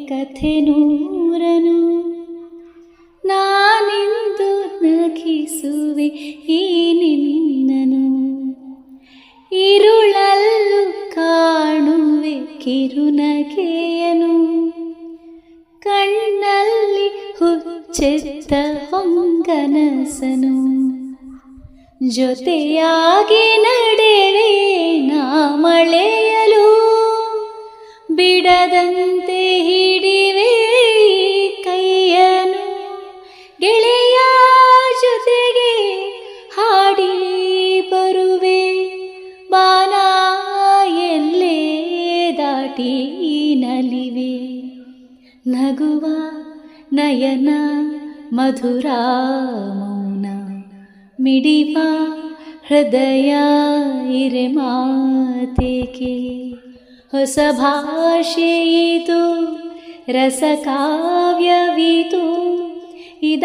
ಕಥೆ ನೂರನು ನಾನಿಂದು ನಗಿಸುವೆ ಈ ನಿನ್ನನು. ഇരുളല്ലു ಕಾಣುವೆ ಕಿರುನಗೆಯನು ಕಣ್ಣಲ್ಲಿ ಹುಚ್ಚೆತ್ತ ಹೊಂಗನಸನು. ಜೊತೆಯಾಗಿ ನಡೆವೆ ನಾ ಮಳೆಯಲು ಬಿಡದಂತೆ ಹಿಡಿವೆ ಕೈಯನು. ಗೆಳೆಯ ಜೊತೆಗೆ ಹಾಡಿ ಬರುವೆ ಬಾನ ಎಲ್ಲೇ ದಾಟಿ ನಲಿವೆ. ನಗುವ ನಯನ ಮಧುರ ಮೌನ ಮಿಡಿವ ಹೃದಯ ಇರೆ ಮಾತೇಕೆ. ಹೊಸ ಭಾಷೆಯಿತು ರಸಕಾವ್ಯವಿತು ಇದ